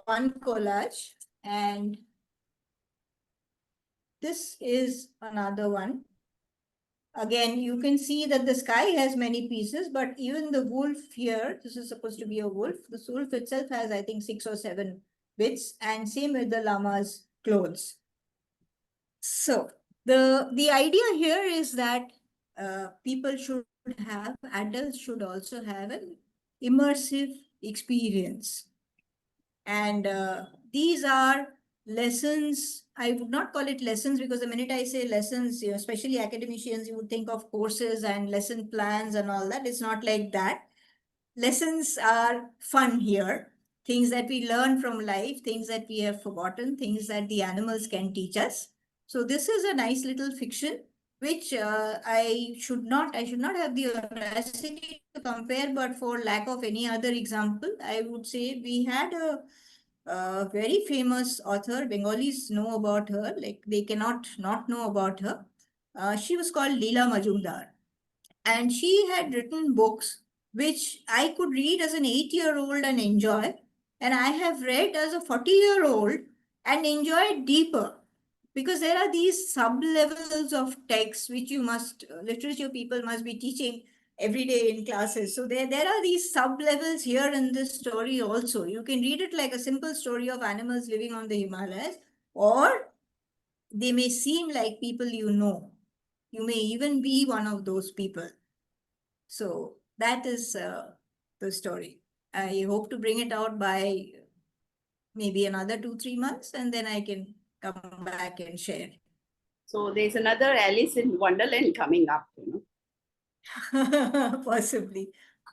one collage, and this is another one. Again, you can see that the sky has many pieces, but even the wolf here, this is supposed to be a wolf. The wolf itself has, I think, 6 or 7 bits, and same with the llama's clothes. So the idea here is that adults should also have an immersive experience. And these are lessons. I would not call it lessons, because the minute I say lessons, especially academicians, you would think of courses and lesson plans and all that. It's not like that. Lessons are fun here. Things that we learn from life, things that we have forgotten, things that the animals can teach us. So this is a nice little fiction, which I should not have the audacity to compare, but for lack of any other example, I would say we had a very famous author. Bengalis know about her, like they cannot not know about her. She was called Leela Majumdar, and she had written books which I could read as an 8-year-old and enjoy, and I have read as a 40-year-old and enjoy it deeper, because there are these sub levels of text which literature people must be teaching every day in classes. So there are these sub levels here in this story also. You can read it like a simple story of animals living on the Himalayas, or they may seem like people you know. You may even be one of those people. So that is the story. I hope to bring it out by maybe another 2-3 months, and then I can come back and share. So there's another Alice in Wonderland coming up, Possibly.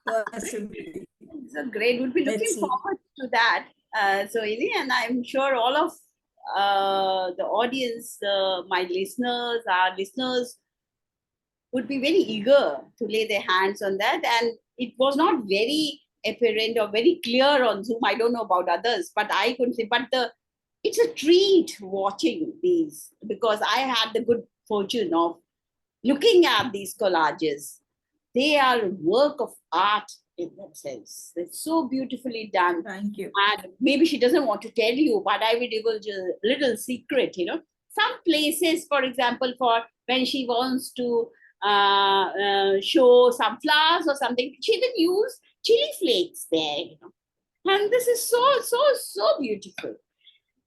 So great. We'll be Let's looking see. forward to that. Sohini, and I'm sure all of the audience, my listeners, our listeners, would be very eager to lay their hands on that. And it was not very apparent or very clear on Zoom. I don't know about others, but I couldn't say. But it's a treat watching these, because I had the good fortune of looking at these collages. They are a work of art in themselves. They're so beautifully done. Thank you. And maybe she doesn't want to tell you, but I will divulge a little secret, Some places, for example, for when she wants to show some flowers or something, she even use chili flakes there. And this is so beautiful.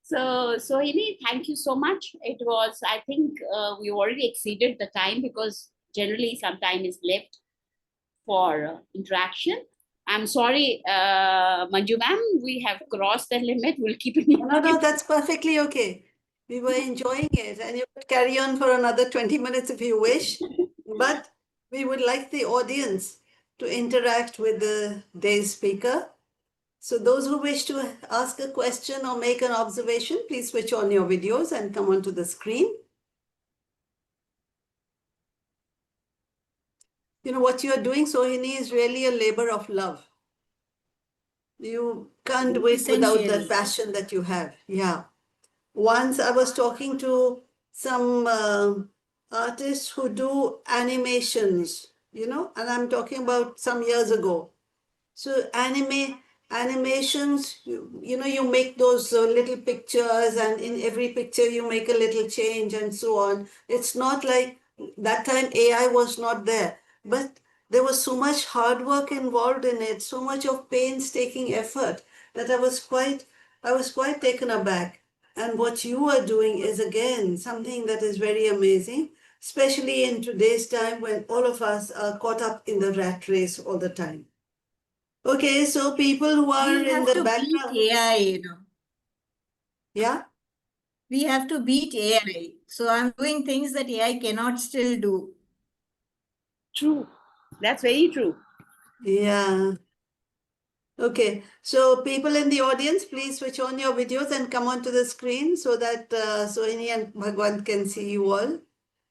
So, Sohini, thank you so much. It was, I think we already exceeded the time, because generally some time is left for interaction. I'm sorry, Manju ma'am, we have crossed the limit. We'll keep it in No, that's perfectly okay. We were enjoying it, and you could carry on for another 20 minutes if you wish. But we would like the audience to interact with the day's speaker. So those who wish to ask a question or make an observation, please switch on your videos and come onto the screen. You know, what you are doing, Sohini, is really a labor of love. You can't do it without the Essentially. passion that you have. Yeah. Once I was talking to some artists who do animations, and I'm talking about some years ago. So animations, you make those little pictures, and in every picture you make a little change and so on. It's not like that time AI was not there, but there was so much hard work involved in it, so much of painstaking effort, that I was quite taken aback. And what you are doing is again something that is very amazing, especially in today's time when all of us are caught up in the rat race all the time. Okay, so people who are We in have the to beat background. AI, Yeah, We have to beat AI. So I'm doing things that AI cannot still do. True. That's very true. yeah. Okay, so people in the audience, please switch on your videos and come onto the screen so that Sohini and Bhagwant can see you all,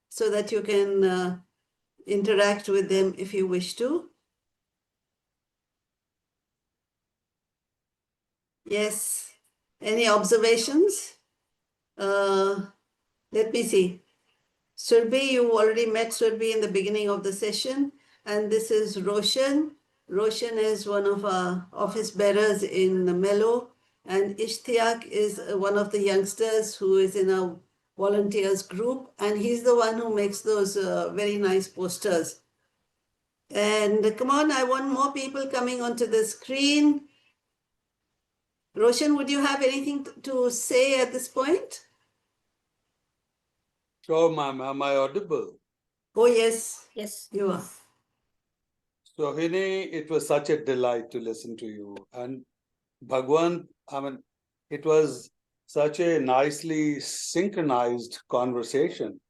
so that you can interact with them if you wish to. Yes. Any observations? Let me see. Surbhi, you already met Surbhi in the beginning of the session. And this is Roshan. Roshan is one of our office bearers in Mellow. And Ishtiaq is one of the youngsters who is in our volunteers group. And he's the one who makes those very nice posters. And come on, I want more people coming onto the screen. Roshan, would you have anything to say at this point? Sure, ma'am. Am I audible? Oh, yes. Yes. You are. Sohini, it was such a delight to listen to you. And Bhagwan, it was such a nicely synchronized conversation,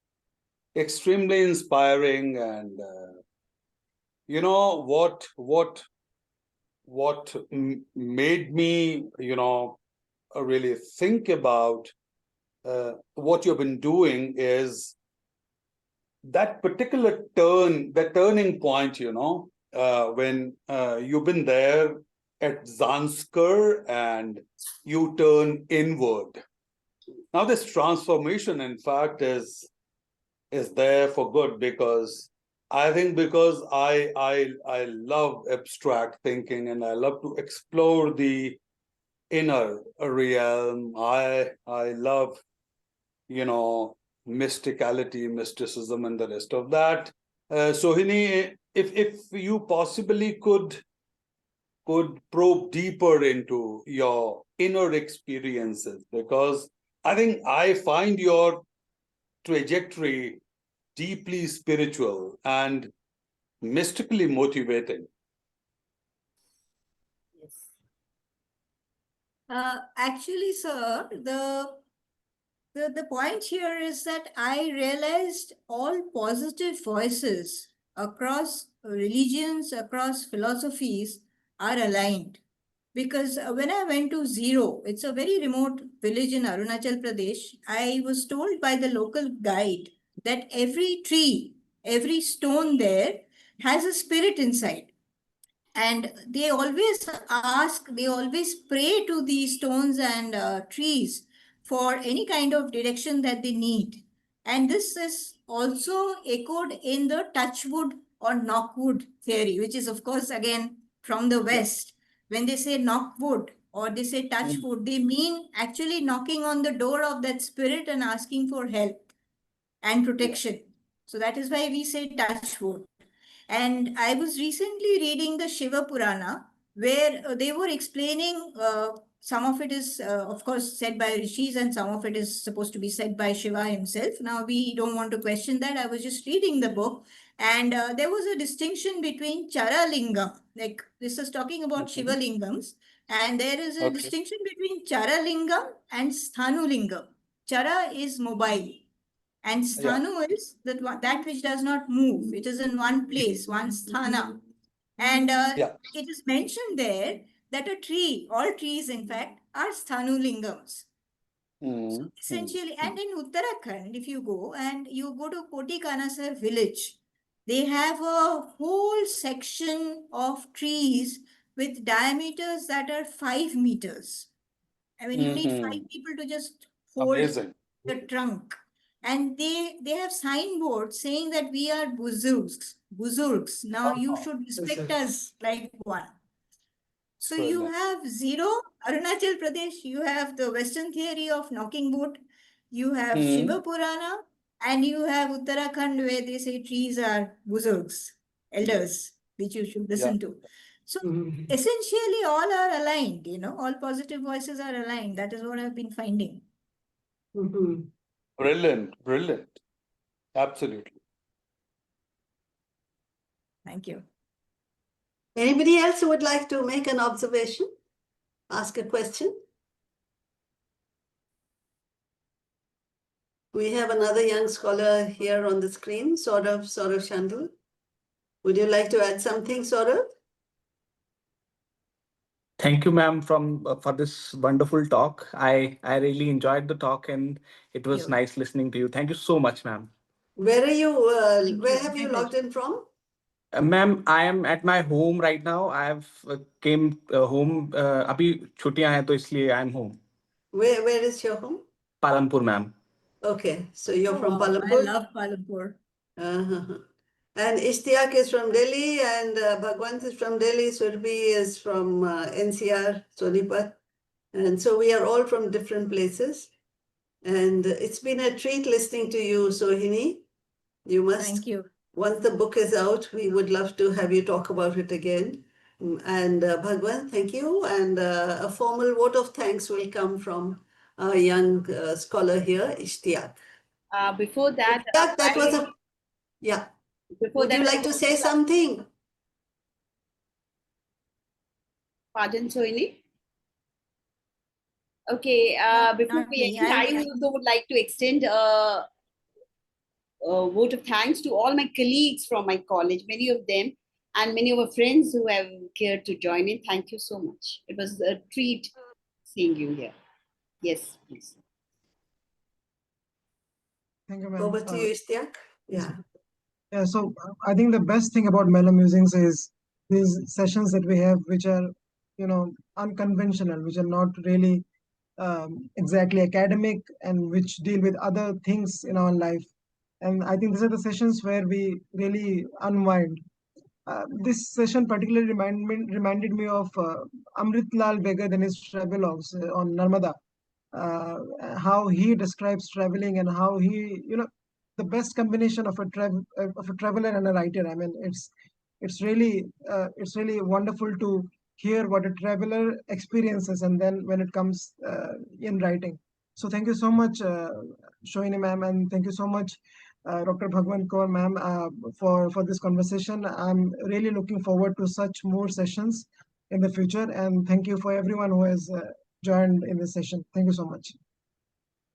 extremely inspiring. And what made me, really think about what you've been doing is that particular that turning point, when you've been there at Zanskar and you turn inward. Now this transformation, in fact, is there for good, because I think because I love abstract thinking and I love to explore the inner realm. I love, mysticality, mysticism, and the rest of that. Sohini, if you possibly could probe deeper into your inner experiences, because I think I find your trajectory deeply spiritual and mystically motivating. Yes. Actually, sir, the point here is that I realized all positive voices across religions, across philosophies are aligned. Because when I went to Zero, it's a very remote village in Arunachal Pradesh, I was told by the local guide that every tree, every stone there has a spirit inside. And they always ask, they always pray to these stones and trees for any kind of direction that they need. And this is also echoed in the touchwood or knockwood theory, which is, of course, again from the West. When they say knockwood or they say touchwood, they mean actually knocking on the door of that spirit and asking for help and protection. So that is why we say touchwood. And I was recently reading the Shiva Purana, where they were explaining some of it is, of course, said by rishis, and some of it is supposed to be said by Shiva himself. Now, we don't want to question that. I was just reading the book, and there was a distinction between Chara Lingam, like this is talking about Shiva Lingams, and there is a Okay. distinction between Chara Lingam and Sthanu Lingam. Chara is mobile, and Yeah. sthanu is that which does not move. It is in one place, one sthana. And Yeah. it is mentioned there that a tree, all trees in fact, are sthanu lingams. So essentially, and in Uttarakhand, if you go and you go to Koti Kanasar village, they have a whole section of trees with diameters that are 5 meters. I mean, you need 5 people to just hold Amazing. the trunk. And they have signboards saying that we are buzurgs. Now you should respect us like one. So you Brilliant. have Zero, Arunachal Pradesh, you have the Western theory of knocking wood, you have Shiva Purana, and you have Uttarakhand where they say trees are buzurgs, elders, which you should listen to. So essentially all are aligned, all positive voices are aligned. That is what I've been finding. Brilliant. Brilliant. Absolutely. Thank you. Anybody else who would like to make an observation? Ask a question? We have another young scholar here on the screen, Saurav Shandal. Would you like to add something, Saurav? Thank you, ma'am, for this wonderful talk. I really enjoyed the talk, and it was You. nice listening to you. Thank you so much, ma'am. Where are you? Thank Where you. have you logged in from? Ma'am, I am at my home right now. I have came home. अभी छुट्टियां हैं तो इसलिए I am home. Where is your home? Palampur, ma'am. Okay, so you're from Wow, I Palampur. love Palampur. Uh-huh. And Ishtiaq is from Delhi, and Bhagwant is from Delhi. Surbhi is from NCR, Sonipat. And so we are all from different places. And it's been a treat listening to you, Sohini. You must, Thank you. once the book is out, we would love to have you talk about it again. And Bhagwant, thank you. And a formal vote of thanks will come from our young scholar here, Ishtiaq. Before that, Ishtiaq, that was a, yeah. before Would that, you like to say something? Pardon, Sohini. Okay, before Not we me. end, I also would like to extend a vote of thanks to all my colleagues from my college, many of them, and many of our friends who have cared to join in. Thank you so much. It was a treat seeing you here. Yes, please. Thank you, ma'am. Over to you, Ishtiaq. Yeah. Yeah, so I think the best thing about Mellow Musings is these sessions that we have, which are, unconventional, which are not really exactly academic, and which deal with other things in our life. And I think these are the sessions where we really unwind. This session particularly reminded me of Amrit Lal Begad in his travelogues on Narmada, how he describes traveling, and how he, the best combination of a traveler and a writer. I mean, it's really wonderful to hear what a traveler experiences, and then when it comes in writing. So thank you so much, Sohini ma'am, and thank you so much, Dr. Bhagwant Kour ma'am, for this conversation. I'm really looking forward to such more sessions in the future, and thank you for everyone who has joined in this session. Thank you so much.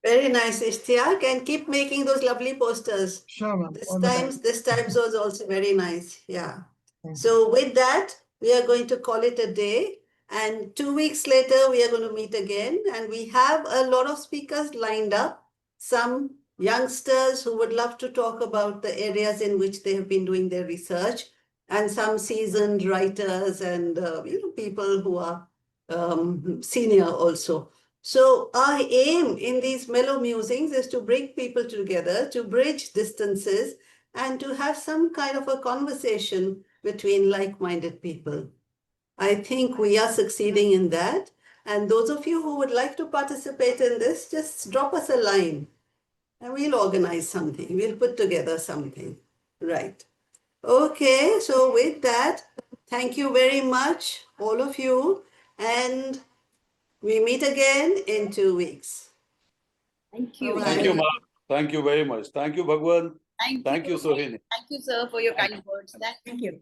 Very nice, Ishtiaq, and keep making those lovely posters. Sure, ma'am. This times was also very nice. Yeah. Thank you. So with that, we are going to call it a day. And 2 weeks later, we are going to meet again. And we have a lot of speakers lined up. Some youngsters who would love to talk about the areas in which they have been doing their research, and some seasoned writers and people who are senior also. So our aim in these mellow musings is to bring people together, to bridge distances, and to have some kind of a conversation between like-minded people. I think we are succeeding in that. And those of you who would like to participate in this, just drop us a line and we'll organize something. We'll put together something. Right. Okay, so with that, thank you very much, all of you. And we meet again in 2 weeks. Thank you. Thank you, ma'am. Thank you very much. Thank you, Bhagwan. Thank you, Sohini. Thank you, sir, for your kind words. Thank you.